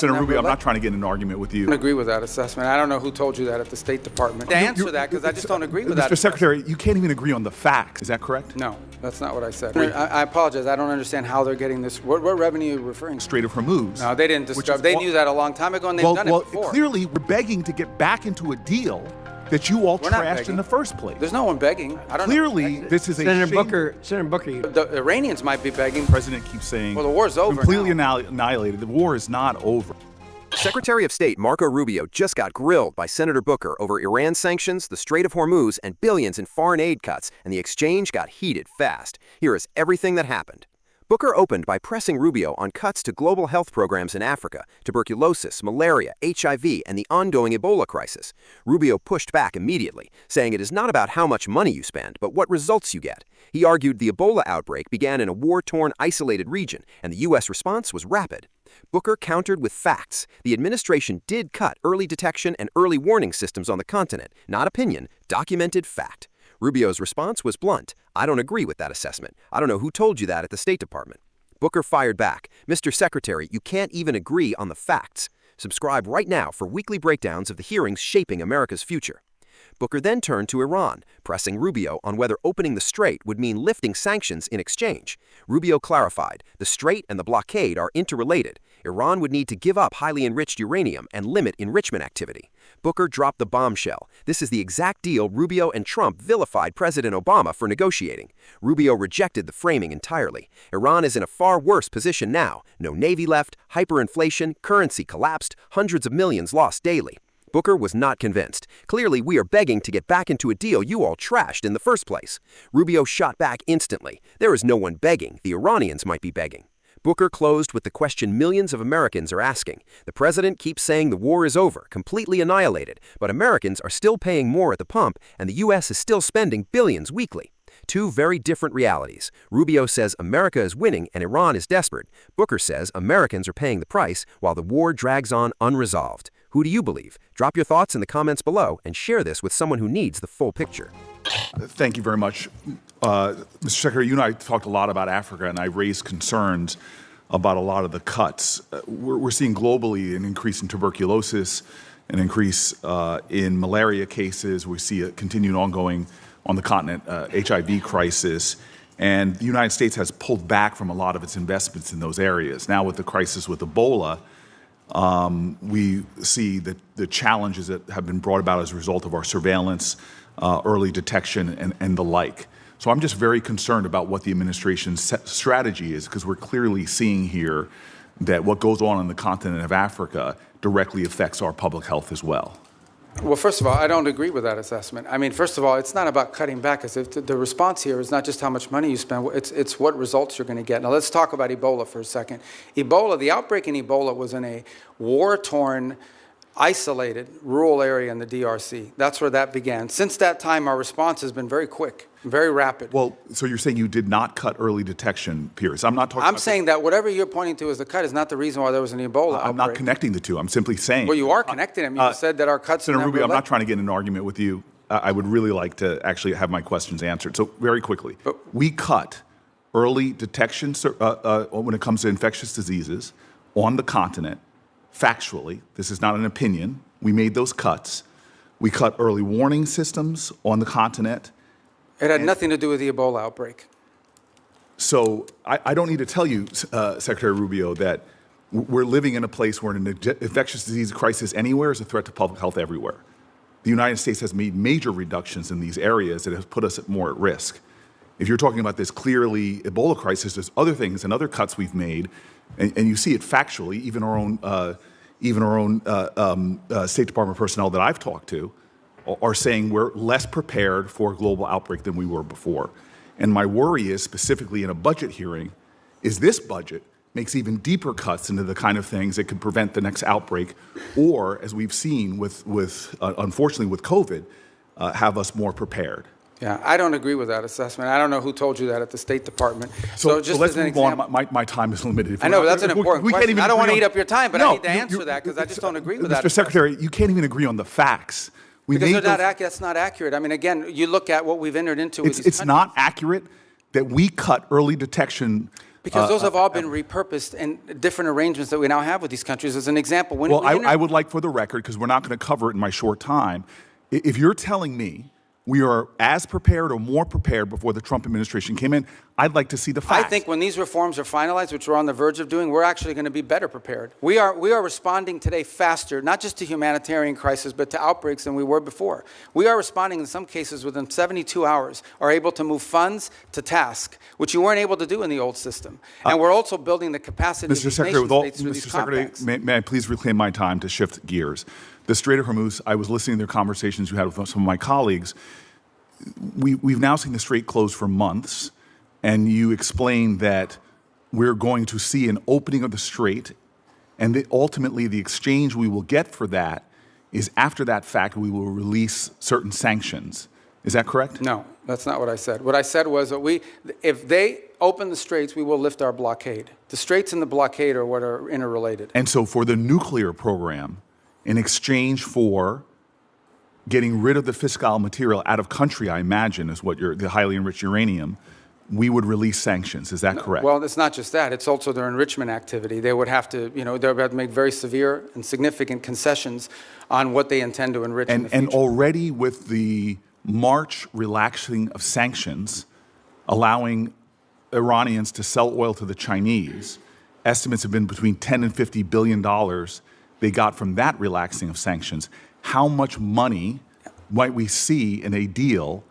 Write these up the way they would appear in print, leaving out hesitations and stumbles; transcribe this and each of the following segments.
Senator Rubio, I'm not trying to get in an argument with you. I don't agree with that assessment. I don't know who told you that at the State Department. To answer that, because I just don't agree with that. Mr. Secretary, you can't even agree on the facts. Is that correct? No, that's not what I said. I apologize. I don't understand how they're getting this. What revenue are you referring to? Strait of Hormuz. No, they didn't discover. They knew that a long time ago, and they've done it before. Well, clearly, we're begging to get back into a deal that you all trashed in the first place. There's no one begging. I don't Clearly, know. this is Senator Booker. The Iranians might be begging. The president keeps saying, well, the war's over completely now. Annihilated. The war is not over. Secretary of State Marco Rubio just got grilled by Senator Booker over Iran sanctions, the Strait of Hormuz, and billions in foreign aid cuts, and the exchange got heated fast. Here is everything that happened. Booker opened by pressing Rubio on cuts to global health programs in Africa, tuberculosis, malaria, HIV, and the ongoing Ebola crisis. Rubio pushed back immediately, saying it is not about how much money you spend, but what results you get. He argued the Ebola outbreak began in a war-torn, isolated region, and the U.S. response was rapid. Booker countered with facts. The administration did cut early detection and early warning systems on the continent, not opinion, documented fact. Rubio's response was blunt. I don't agree with that assessment. I don't know who told you that at the State Department. Booker fired back. Mr. Secretary, you can't even agree on the facts. Subscribe right now for weekly breakdowns of the hearings shaping America's future. Booker then turned to Iran, pressing Rubio on whether opening the strait would mean lifting sanctions in exchange. Rubio clarified, the strait and the blockade are interrelated. Iran would need to give up highly enriched uranium and limit enrichment activity. Booker dropped the bombshell. This is the exact deal Rubio and Trump vilified President Obama for negotiating. Rubio rejected the framing entirely. Iran is in a far worse position now. No navy left, hyperinflation, currency collapsed, hundreds of millions lost daily. Booker was not convinced. Clearly, we are begging to get back into a deal you all trashed in the first place. Rubio shot back instantly. There is no one begging. The Iranians might be begging. Booker closed with the question millions of Americans are asking. The president keeps saying the war is over, completely annihilated, but Americans are still paying more at the pump, and the U.S. is still spending billions weekly. Two very different realities. Rubio says America is winning and Iran is desperate. Booker says Americans are paying the price while the war drags on unresolved. Who do you believe? Drop your thoughts in the comments below and share this with someone who needs the full picture. Thank you very much. Mr. Secretary, you and I talked a lot about Africa, and I raised concerns about a lot of the cuts. We're seeing globally an increase in tuberculosis, an increase in malaria cases. We see a continued ongoing on the continent HIV crisis. And the United States has pulled back from a lot of its investments in those areas. Now with the crisis with Ebola, we see that the challenges that have been brought about as a result of our surveillance, early detection, and the like. So I'm just very concerned about what the administration's strategy is, because we're clearly seeing here that what goes on the continent of Africa directly affects our public health as well. Well, first of all, I don't agree with that assessment. I mean, first of all, it's not about cutting back. The response here is not just how much money you spend, it's what results you're going to get. Now, let's talk about Ebola for a second. Ebola, the outbreak in Ebola was in a war-torn, isolated rural area in the DRC. That's where that began. Since that time, our response has been very quick, very rapid. Well, so you're saying you did not cut early detection periods. I'm not talking I'm saying that whatever you're pointing to as the cut is not the reason why there was an Ebola outbreak. I'm not connecting the two. I'm simply saying. Well, you are connecting them. You said that our cuts... Senator Rubio, I'm not trying to get in an argument with you. I would really like to actually have my questions answered. So very quickly, we cut early detection when it comes to infectious diseases on the continent. Factually, this is not an opinion. We made those cuts. We cut early warning systems on the continent. It had nothing to do with the Ebola outbreak. So I don't need to tell you, Secretary Rubio, that we're living in a place where an infectious disease crisis anywhere is a threat to public health everywhere. The United States has made major reductions in these areas that have put us more at risk. If you're talking about this clearly Ebola crisis, there's other things and other cuts we've made, and you see it factually. Even our own State Department personnel that I've talked to are saying we're less prepared for a global outbreak than we were before. And my worry is, specifically in a budget hearing, is this budget makes even deeper cuts into the kind of things that could prevent the next outbreak, or, as we've seen unfortunately with COVID, have us more prepared. Yeah, I don't agree with that assessment. I don't know who told you that at the State Department. So just let's move on. My time is limited. I know, but that's an important question. I don't want to eat up your time, but I need to answer that because I just don't agree with that. Mr. Secretary, you can't even agree on the facts. Because that's not accurate. I mean, again, you look at what we've entered into with these It's not accurate that we cut early detection Because those have all been repurposed in different arrangements that we now have with these countries. As an example, when Well, I would like, for the record, because we're not going to cover it in my short time, if you're telling me we are as prepared or more prepared before the Trump administration came in, I'd like to see the facts. I think when these reforms are finalized, which we're on the verge of doing, we're actually going to be better prepared. We are responding today faster, not just to humanitarian crisis, but to outbreaks than we were before. We are responding in some cases within 72 hours, are able to move funds to task, which you weren't able to do in the old system. And we're also building the capacity of these nation states through these compacts. May I please reclaim my time to shift gears? The Strait of Hormuz, I was listening to the conversations you had with some of my colleagues. We've now seen the Strait closed for months, and you explained that we're going to see an opening of the Strait, and that ultimately the exchange we will get for that is after that fact we will release certain sanctions. Is that correct? No, that's not what I said. What I said was that if they open the straits, we will lift our blockade. The straits and the blockade are what are interrelated. And so for the nuclear program, in exchange for getting rid of the fissile material out of country, I imagine, is what the highly enriched uranium, we would release sanctions. Is that correct? Well, it's not just that. It's also their enrichment activity. They would have to, they would have to make very severe and significant concessions on what they intend to enrich in the future. And already with the March relaxing of sanctions, allowing Iranians to sell oil to the Chinese, estimates have been between $10 and $50 billion they got from that relaxing of sanctions. How much money might we see in a deal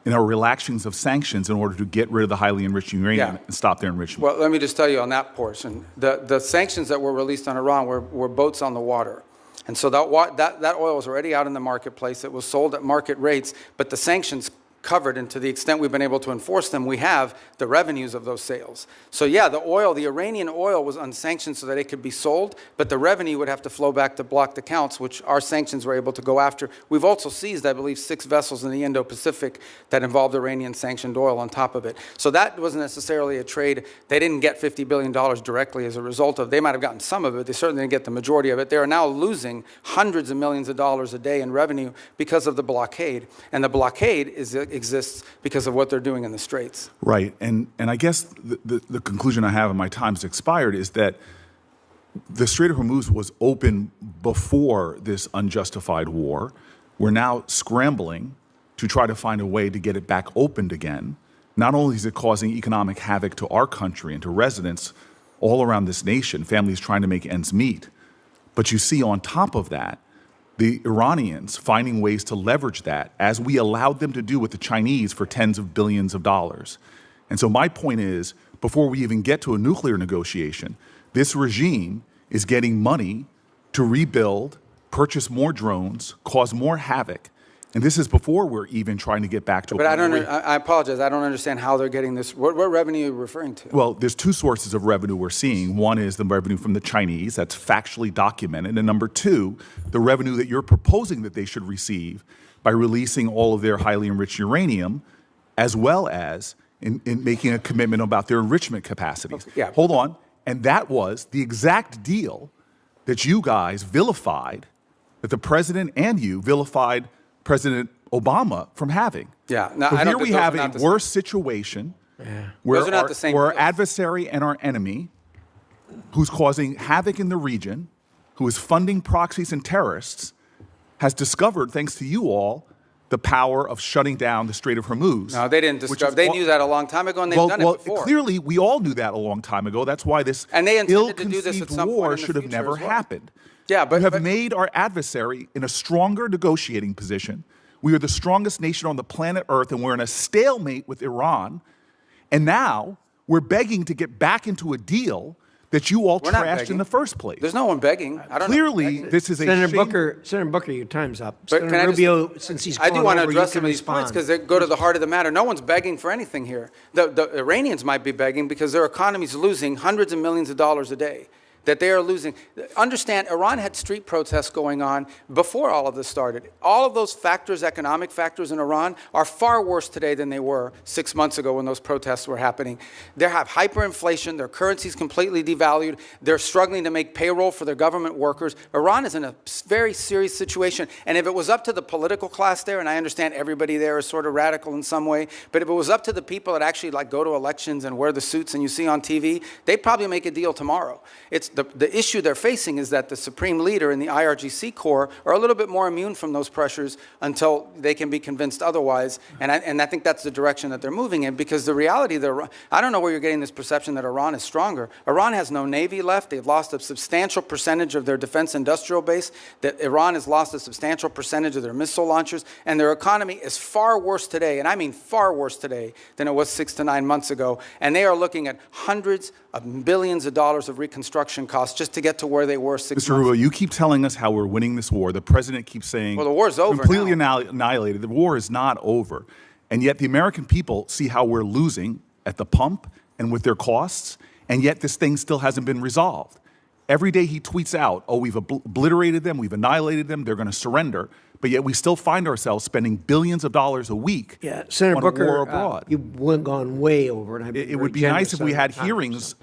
in our relaxings of sanctions in order to get rid of the highly enriched uranium and stop their enrichment? Well, let me just tell you on that portion. The sanctions that were released on Iran were boats on the water. And so that oil was already out in the marketplace. It was sold at market rates, but the sanctions covered, and to the extent we've been able to enforce them, we have the revenues of those sales. So yeah, the Iranian oil was unsanctioned so that it could be sold, but the revenue would have to flow back to blocked accounts, which our sanctions were able to go after. We've also seized, I believe, 6 vessels in the Indo-Pacific that involved Iranian sanctioned oil on top of it. So that wasn't necessarily a trade. They didn't get $50 billion directly as a result of. They might have gotten some of it. They certainly didn't get the majority of it. They are now losing hundreds of millions of dollars a day in revenue because of the blockade. And the blockade exists because of what they're doing in the straits. Right. And I guess the conclusion I have, and my time's expired, is that the Strait of Hormuz was open before this unjustified war. We're now scrambling to try to find a way to get it back opened again. Not only is it causing economic havoc to our country and to residents all around this nation, families trying to make ends meet, but you see on top of that, the Iranians finding ways to leverage that, as we allowed them to do with the Chinese for tens of billions of dollars. And so my point is, before we even get to a nuclear negotiation, this regime is getting money to rebuild, purchase more drones, cause more havoc. And this is before we're even trying to get back to. But I apologize. I don't understand how they're getting this. What revenue are you referring to? Well, there's 2 sources of revenue we're seeing. One is the revenue from the Chinese. That's factually documented. And number 2, the revenue that you're proposing that they should receive by releasing all of their highly enriched uranium, as well as in making a commitment about their enrichment capacities. Okay, yeah. Hold on. And that was the exact deal that you guys vilified, that the president and you vilified President Obama from having. Yeah. No, so I here don't we have a worse situation where Those are not the same our deals. adversary and our enemy, who's causing havoc in the region, who is funding proxies and terrorists, has discovered, thanks to you all, the power of shutting down the Strait of Hormuz. No, they didn't discover. They knew that a long time ago, and they've done it before. Clearly, we all knew that a long time ago. That's why this And they intended to do this at ill-conceived some point war in the should have future never as well. happened. Yeah, but you have made our adversary in a stronger negotiating position. We are the strongest nation on the planet Earth, and we're in a stalemate with Iran. And now we're begging to get back into a deal that you all trashed in the first place. There's no one begging. I don't Clearly, know. this is a Senator shame. Senator Booker, your time's up. But can Senator I just- Rubio, since he's I do gone want to over, address you some can of these points respond. because they go to the heart of the matter. No one's begging for anything here. The Iranians might be begging because their economy's losing hundreds of millions of dollars a day. that they are losing. Understand, Iran had street protests going on before all of this started. All of those factors, economic factors in Iran, are far worse today than they were 6 months ago when those protests were happening. They have hyperinflation, their currency's completely devalued, they're struggling to make payroll for their government workers. Iran is in a very serious situation, and if it was up to the political class there, and I understand everybody there is sort of radical in some way, but if it was up to the people that actually like go to elections and wear the suits and you see on TV, they'd probably make a deal tomorrow. It's the issue they're facing is that the supreme leader and the IRGC Corps are a little bit more immune from those pressures until they can be convinced otherwise. And I think that's the direction that they're moving in, because the reality, I don't know where you're getting this perception that Iran is stronger. Iran has no navy left. They've lost a substantial percentage of their defense industrial base. That Iran has lost a substantial percentage of their missile launchers, and their economy is far worse today, and I mean far worse today, than it was 6 to 9 months ago. And they are looking at hundreds of billions of dollars of reconstruction costs just to get to where they were 6 months Mr. Rubio, ago. you keep telling us how we're winning this war. The president keeps saying, Well, the war's over completely now. annihilated. The war is not over. And yet the American people see how we're losing at the pump and with their costs, and yet this thing still hasn't been resolved. Every day he tweets out, oh, we've obliterated them, we've annihilated them, they're going to surrender. But yet we still find ourselves spending billions of dollars a week Yeah, Senator on Booker, war abroad. you've gone way over, and It would be nice if we had hearings